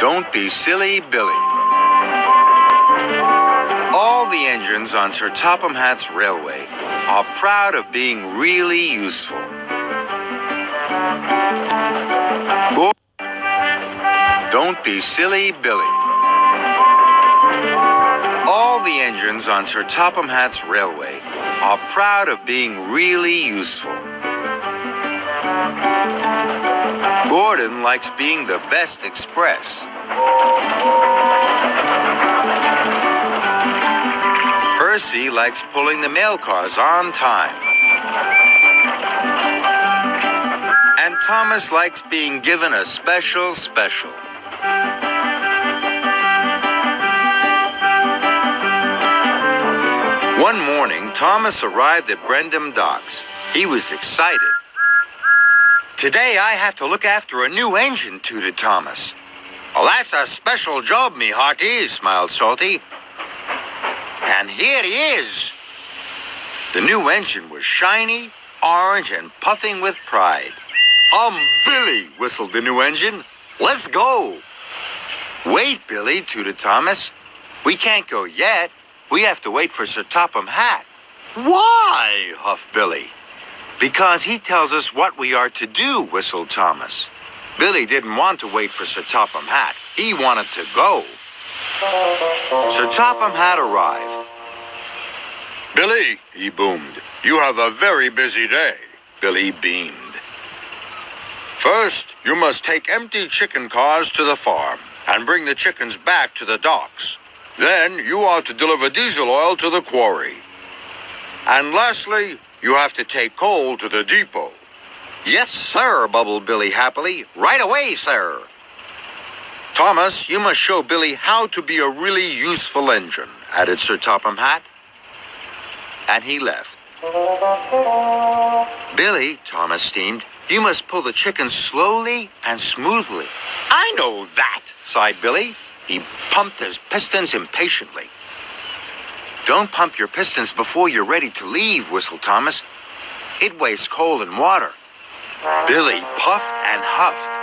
Don't be silly, Billy. All the engines on Sir Topham Hatt's railway are proud of being really useful. Don't be silly, Billy. All the engines on Sir Topham Hatt's railway are proud of being really useful. Gordon likes being the best express. Percy likes pulling the mail cars on time. And Thomas likes being given a special. One morning, Thomas arrived at Brendam Docks. He was excited. "Today I have to look after a new engine," tooted Thomas. "Well, that's a special job, me hearty," smiled Salty. And here he is. The new engine was shiny, orange, and puffing with pride. Billy," whistled the new engine. "Let's go." "Wait, Billy," tooted Thomas. "We can't go yet. We have to wait for Sir Topham Hatt." "Why?" huffed Billy. "Because he tells us what we are to do," whistled Thomas. Billy didn't want to wait for Sir Topham Hatt. He wanted to go. Sir Topham Hatt arrived. "Billy," he boomed, "you have a very busy day." Billy beamed. "First, you must take empty chicken cars to the farm and bring the chickens back to the docks. Then you are to deliver diesel oil to the quarry. And lastly, you have to take coal to the depot." "Yes, sir," bubbled Billy happily. "Right away, sir." "Thomas, you must show Billy how to be a really useful engine," added Sir Topham Hatt. And he left. "Billy," Thomas steamed, "you must pull the chickens slowly and smoothly." "I know that," sighed Billy. He pumped his pistons impatiently. "Don't pump your pistons before you're ready to leave," whistled Thomas. "It wastes coal and water." Billy puffed and huffed.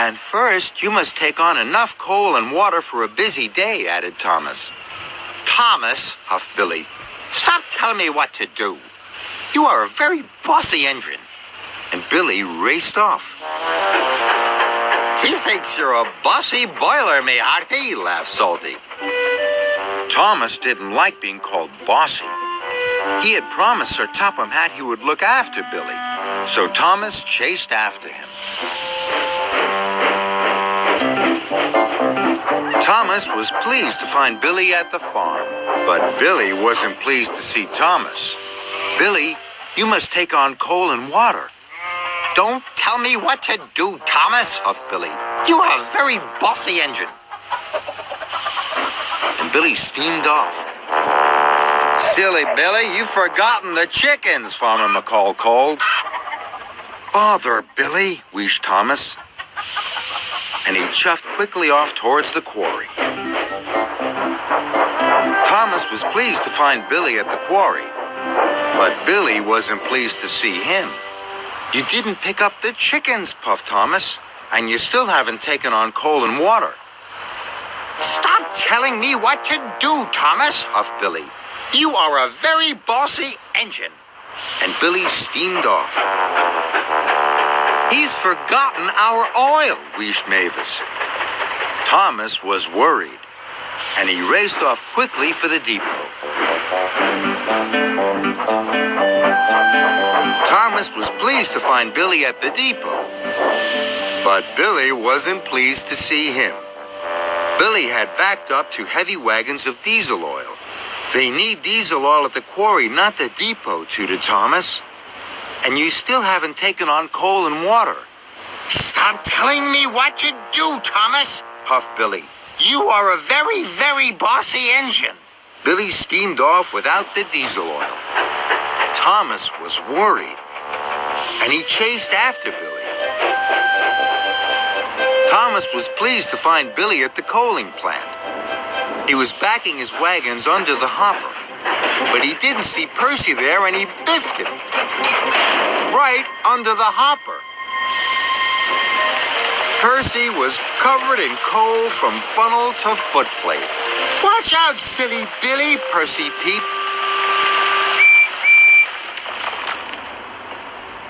"And first, you must take on enough coal and water for a busy day," added Thomas. "Thomas," huffed Billy, "stop telling me what to do. You are a very bossy engine." And Billy raced off. "He thinks you're a bossy boiler, me hearty," laughed Salty. Thomas didn't like being called bossy. He had promised Sir Topham Hatt he would look after Billy, so Thomas chased after him. Thomas was pleased to find Billy at the farm, but Billy wasn't pleased to see Thomas. "Billy, you must take on coal and water." "Don't tell me what to do, Thomas," huffed Billy. "You are a very bossy engine." And Billy steamed off. "Silly Billy, you've forgotten the chickens," Farmer McCall called. "Bother, Billy," wheezed Thomas. And he chuffed quickly off towards the quarry. Thomas was pleased to find Billy at the quarry, but Billy wasn't pleased to see him. "You didn't pick up the chickens," puffed Thomas, "and you still haven't taken on coal and water." "Stop telling me what to do, Thomas," huffed Billy. "You are a very bossy engine." And Billy steamed off. "He's forgotten our oil," wheezed Mavis. Thomas was worried, and he raced off quickly for the depot. Thomas was pleased to find Billy at the depot, but Billy wasn't pleased to see him. Billy had backed up to heavy wagons of diesel oil. "They need diesel oil at the quarry, not the depot," tooted Thomas. "And you still haven't taken on coal and water." "Stop telling me what to do, Thomas," puffed Billy. "You are a very, very bossy engine." Billy steamed off without the diesel oil. Thomas was worried, and he chased after Billy. Thomas was pleased to find Billy at the coaling plant. He was backing his wagons under the hopper, but he didn't see Percy there, and he biffed him right under the hopper. Percy was covered in coal from funnel to footplate. Watch out, silly Billy, Percy peeped.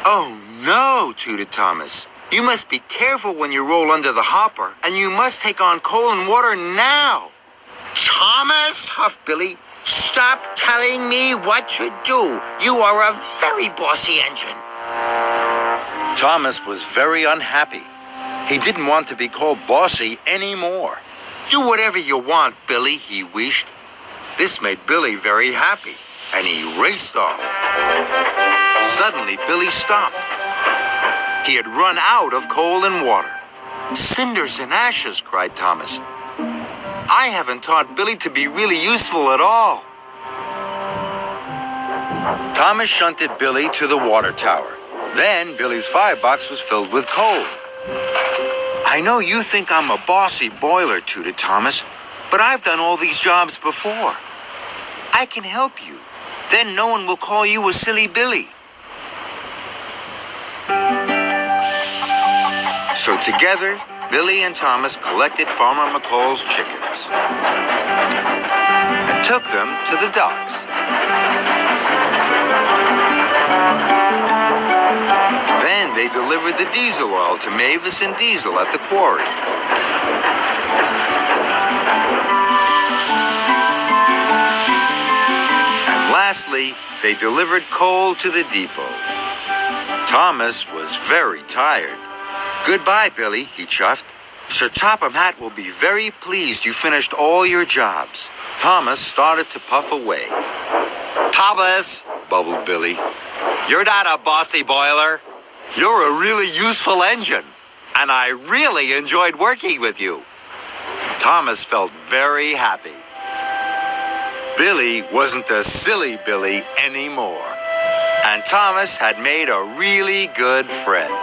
Oh no, tooted Thomas. You must be careful when you roll under the hopper, and you must take on coal and water now. Thomas, huffed Billy, stop telling me what to do. You are a very bossy engine. Thomas was very unhappy. He didn't want to be called bossy anymore. Do whatever you want, Billy, he wished. This made Billy very happy, and he raced off. Suddenly, Billy stopped. He had run out of coal and water. Cinders and ashes, cried Thomas. I haven't taught Billy to be really useful at all. Thomas shunted Billy to the water tower. Then Billy's firebox was filled with coal. I know you think I'm a bossy boiler, tooted Thomas, but I've done all these jobs before. I can help you. Then no one will call you a silly Billy. So together, Billy and Thomas collected Farmer McColl's chickens and took them to the docks. Then they delivered the diesel oil to Mavis and Diesel at the quarry. And lastly, they delivered coal to the depot. Thomas was very tired. Goodbye, Billy, he chuffed. Sir Topham Hatt will be very pleased you finished all your jobs. Thomas started to puff away. Thomas, bubbled Billy, you're not a bossy boiler. You're a really useful engine, and I really enjoyed working with you. Thomas felt very happy. Billy wasn't a silly Billy anymore, and Thomas had made a really good friend.